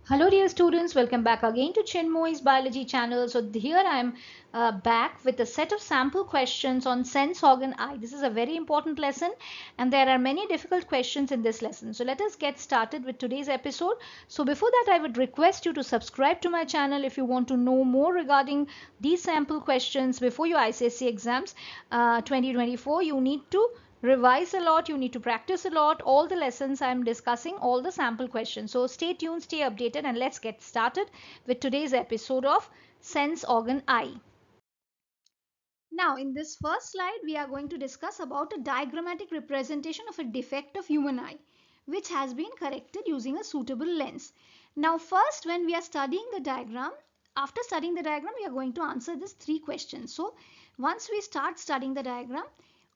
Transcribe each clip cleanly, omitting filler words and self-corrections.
Hello dear students, welcome back again to Chinmoyee's biology channel. So here I am back with a set of sample questions on sense organ eye. This is a very important lesson and there are many difficult questions in this lesson. So let us get started with today's episode. So before that I would request you to subscribe to my channel if you want to know more regarding these sample questions before your ICSE exams 2024. You need to revise a lot, you need to practice a lot all the lessons I'm discussing, all the sample questions. So stay tuned, stay updated, and let's get started with today's episode of sense organ eye. Now in this first slide we are going to discuss about a diagrammatic representation of a defect of human eye which has been corrected using a suitable lens. Now first, when we are studying the diagram, after studying the diagram we are going to answer these three questions. So once we start studying the diagram,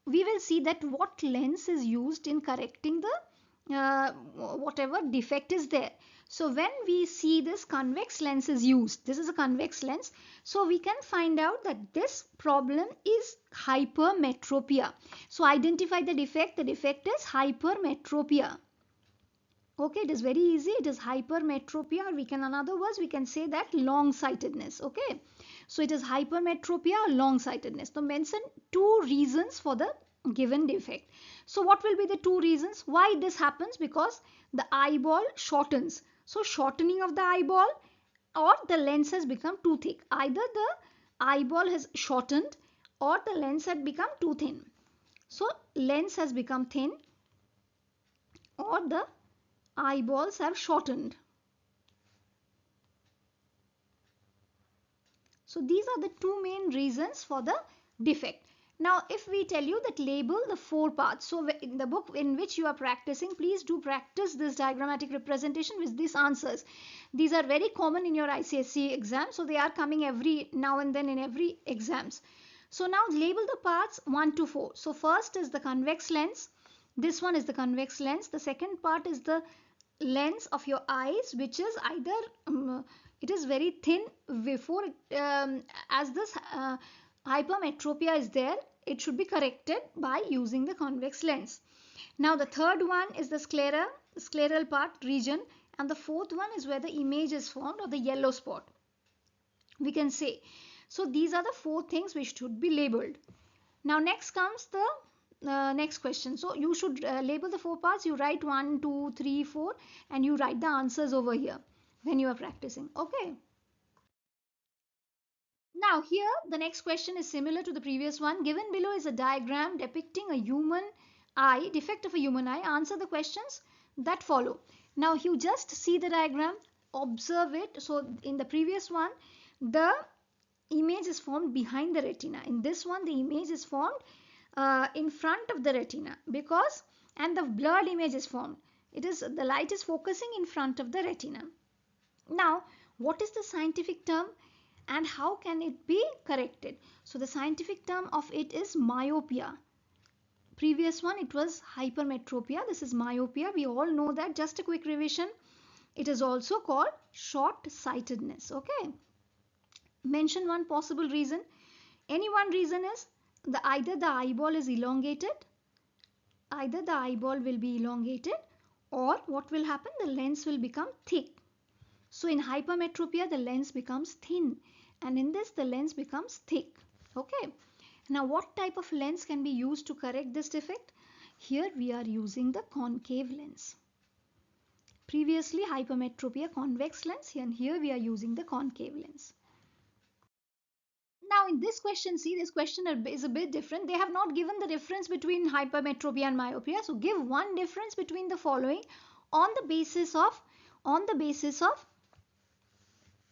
we will see that what lens is used in correcting the whatever defect is there. So when we see this convex lens is used, this is a convex lens, so we can find out that this problem is hypermetropia. So identify the defect is hypermetropia. Okay, it is very easy, it is hypermetropia, or we can, in other words we can say that long-sightedness. Okay, so it is hypermetropia or long-sightedness. So mention two reasons for the given defect. So what will be the two reasons why this happens? Because the eyeball shortens, so shortening of the eyeball, or the lens has become too thick. Either the eyeball has shortened or the lens had become too thin. So lens has become thin or the eyeballs have shortened. So these are the two main reasons for the defect. Now if we tell you that label the four parts, so in the book in which you are practicing, please do practice this diagrammatic representation with these answers. These are very common in your ICSE exam, so they are coming every now and then in every exams. So now label the parts 1 to 4. So first is the convex lens. This one is the convex lens. The second part is the lens of your eyes, which is either it is very thin before as this hypermetropia is there, it should be corrected by using the convex lens. Now the third one is the scleral part region, and the fourth one is where the image is formed, or the yellow spot we can say. So these are the four things which should be labeled. Now next comes the next question. So you should label the four parts. You write 1, 2, 3, 4 and you write the answers over here when you are practicing. Okay. Now here the next question is similar to the previous one. Given below is a diagram depicting a human eye, defect of a human eye. Answer the questions that follow. Now you just see the diagram, observe it. So in the previous one, the image is formed behind the retina. In this one, the image is formed in front of the retina, because and the blurred image is formed. It is the light is focusing in front of the retina. Now what is the scientific term and how can it be corrected? So the scientific term of it is myopia. Previous one it was hypermetropia, this is myopia. We all know that. Just a quick revision, it is also called short-sightedness. Okay, mention one possible reason. Any one reason is either the eyeball is elongated, either the eyeball will be elongated, or what will happen, the lens will become thick. So in hypermetropia the lens becomes thin, and in this the lens becomes thick. Okay, now what type of lens can be used to correct this defect? Here we are using the concave lens. Previously hypermetropia convex lens, and here we are using the concave lens. Now in this question, see, this question is a bit different. They have not given the difference between hypermetropia and myopia. So give one difference between the following on the basis of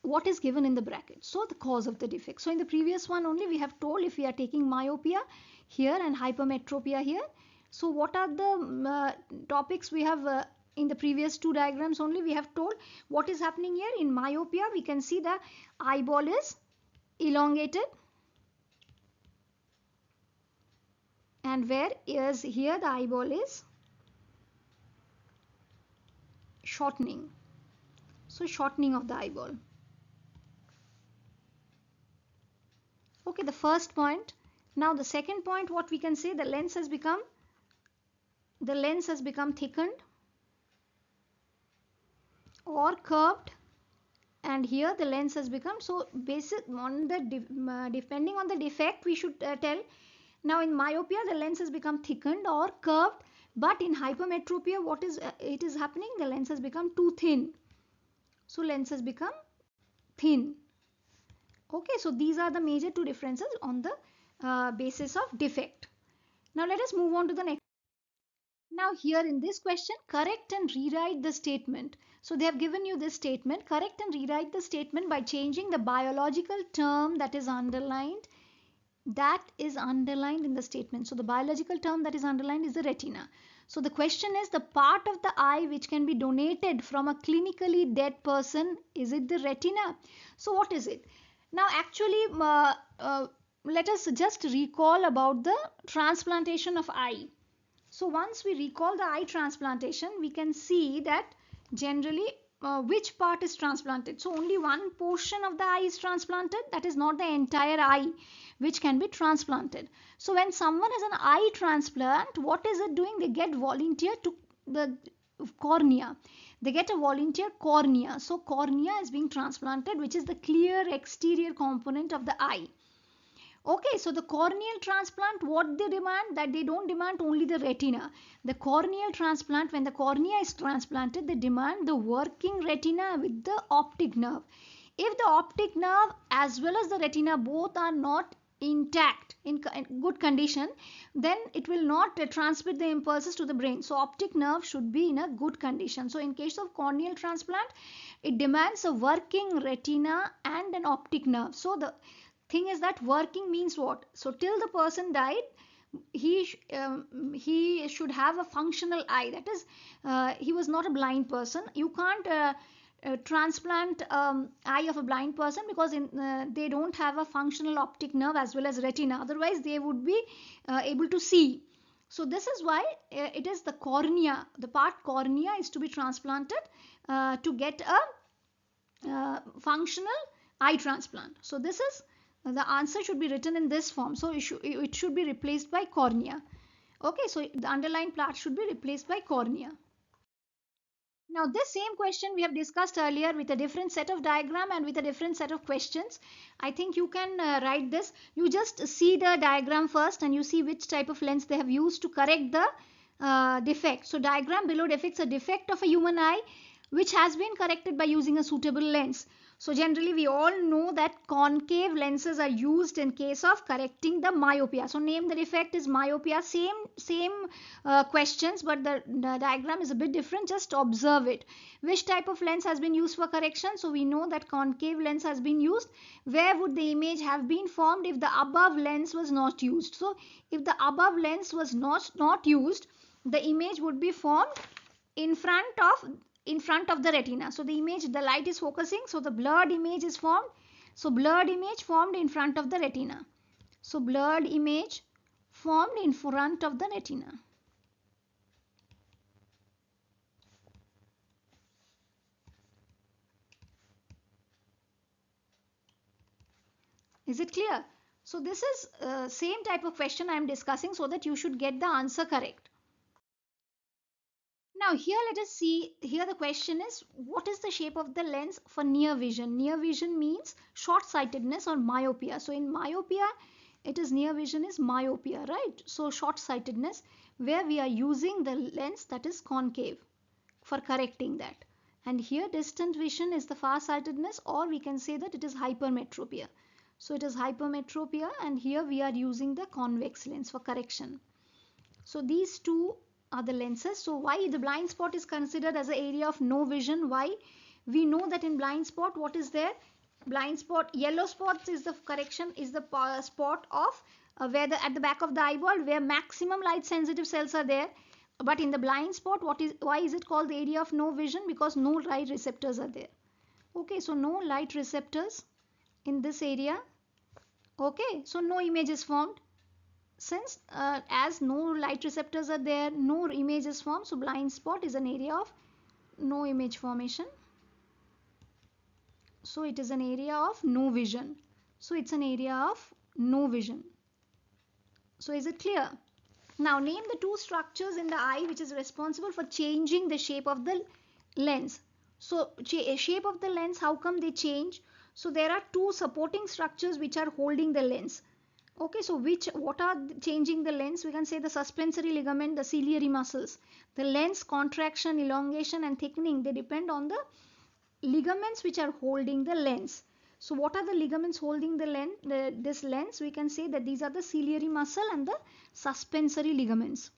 what is given in the bracket. So the cause of the defect. So in the previous one only we have told if we are taking myopia here and hypermetropia here. So what are the topics we have in the previous two diagrams only? We have told what is happening here. In myopia we can see the eyeball is elongated, and where is here the eyeball is shortening. So shortening of the eyeball. Okay, the first point. Now the second point, what we can say, the lens has become thickened or curved. and here the lens has become, so basic on the depending on the defect we should tell. Now in myopia the lens has become thickened or curved, but in hypermetropia what is it is happening, the lens has become too thin. So lens has become thin. Okay, so these are the major two differences on the basis of defect. Now let us move on to the next. Now here in this question, correct and rewrite the statement. So they have given you this statement. Correct and rewrite the statement by changing the biological term that is underlined. That is underlined in the statement. So the biological term that is underlined is the retina. So the question is, the part of the eye which can be donated from a clinically dead person, is it the retina? So what is it? Now actually let us just recall about the transplantation of eye. So once we recall the eye transplantation, we can see that generally which part is transplanted. So only one portion of the eye is transplanted, that is not the entire eye which can be transplanted. So when someone has an eye transplant, what is it doing? They get volunteer to the cornea. They get a volunteer cornea. So cornea is being transplanted, which is the clear exterior component of the eye. Okay, so the corneal transplant, what they demand? That they don't demand only the retina. The corneal transplant, when the cornea is transplanted, they demand the working retina with the optic nerve. If the optic nerve as well as the retina both are not intact, in good condition, then it will not transmit the impulses to the brain. So optic nerve should be in a good condition. So in case of corneal transplant, it demands a working retina and an optic nerve. So the thing is that working means what? So till the person died, he should have a functional eye. That is, he was not a blind person. You can't transplant eye of a blind person because they don't have a functional optic nerve as well as retina. Otherwise, they would be able to see. So this is why it is the cornea. The part cornea is to be transplanted to get a functional eye transplant. So this is the answer should be written in this form. So it should be replaced by cornea. Okay, so the underlying part should be replaced by cornea. Now this same question we have discussed earlier with a different set of diagram and with a different set of questions. I think you can write this. You just see the diagram first and you see which type of lens they have used to correct the defect. So diagram below depicts a defect of a human eye which has been corrected by using a suitable lens. So generally we all know that concave lenses are used in case of correcting the myopia. So name the defect is myopia. Same questions, but the diagram is a bit different. Just observe it. Which type of lens has been used for correction? So we know that concave lens has been used. Where would the image have been formed if the above lens was not used? So if the above lens was not used, the image would be formed in front of the retina. So the image, the light is focusing, so the blurred image is formed. So blurred image formed in front of the retina. So blurred image formed in front of the retina. Is it clear? So this is same type of question I am discussing so that you should get the answer correct. Now here let us see, here the question is, what is the shape of the lens for near vision? Near vision means short-sightedness or myopia. So in myopia, it is near vision is myopia, right? So short-sightedness, where we are using the lens that is concave for correcting that. And here distant vision is the far-sightedness, or we can say that it is hypermetropia. So it is hypermetropia, and here we are using the convex lens for correction. So these two are the lenses. So why the blind spot is considered as an area of no vision? Why? We know that in blind spot, what is there? Blind spot, yellow spots is the correction, is the spot of where at the back of the eyeball where maximum light sensitive cells are there. But in the blind spot, why is it called the area of no vision? Because no light receptors are there. Okay, so no light receptors in this area. Okay, so no image is formed. Since as no light receptors are there, no image is formed, so blind spot is an area of no image formation. So it is an area of no vision. So it's an area of no vision. So is it clear? Now name the two structures in the eye which is responsible for changing the shape of the lens. So shape of the lens, how come they change? So there are two supporting structures which are holding the lens. Okay, so what are changing the lens? We can say the suspensory ligament, the ciliary muscles. The lens contraction, elongation and thickening, they depend on the ligaments which are holding the lens. So what are the ligaments holding the lens? This lens, we can say that these are the ciliary muscle and the suspensory ligaments.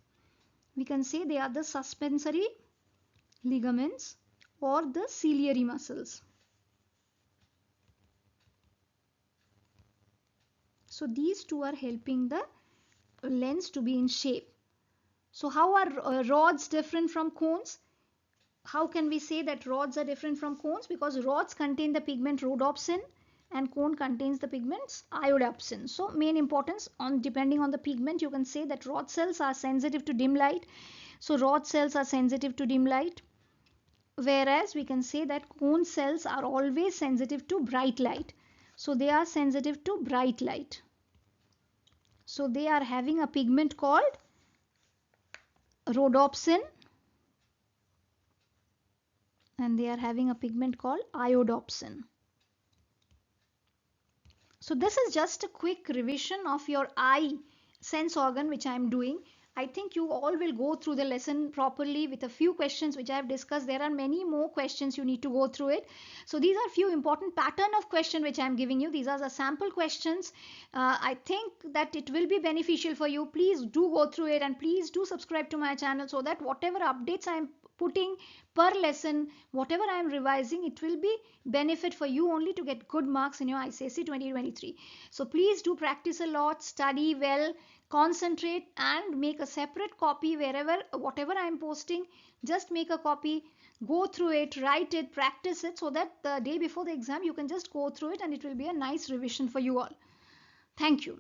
We can say they are the suspensory ligaments or the ciliary muscles. So these two are helping the lens to be in shape. So how are rods different from cones? How can we say that rods are different from cones? Because rods contain the pigment rhodopsin and cone contains the pigments iodopsin. So main importance on depending on the pigment, you can say that rod cells are sensitive to dim light. So rod cells are sensitive to dim light, whereas we can say that cone cells are always sensitive to bright light. So they are sensitive to bright light. So they are having a pigment called rhodopsin and they are having a pigment called iodopsin. So this is just a quick revision of your eye sense organ which I am doing. I think you all will go through the lesson properly with a few questions which I have discussed. There are many more questions you need to go through it. So these are few important pattern of question which I am giving you. These are the sample questions. I think that it will be beneficial for you. Please do go through it and please do subscribe to my channel so that whatever updates I am putting per lesson, whatever I am revising, it will be benefit for you only to get good marks in your ICSE 2023. So please do practice a lot, study well, concentrate and make a separate copy wherever whatever I am posting, just make a copy, go through it, write it, practice it so that the day before the exam you can just go through it and it will be a nice revision for you all. Thank you.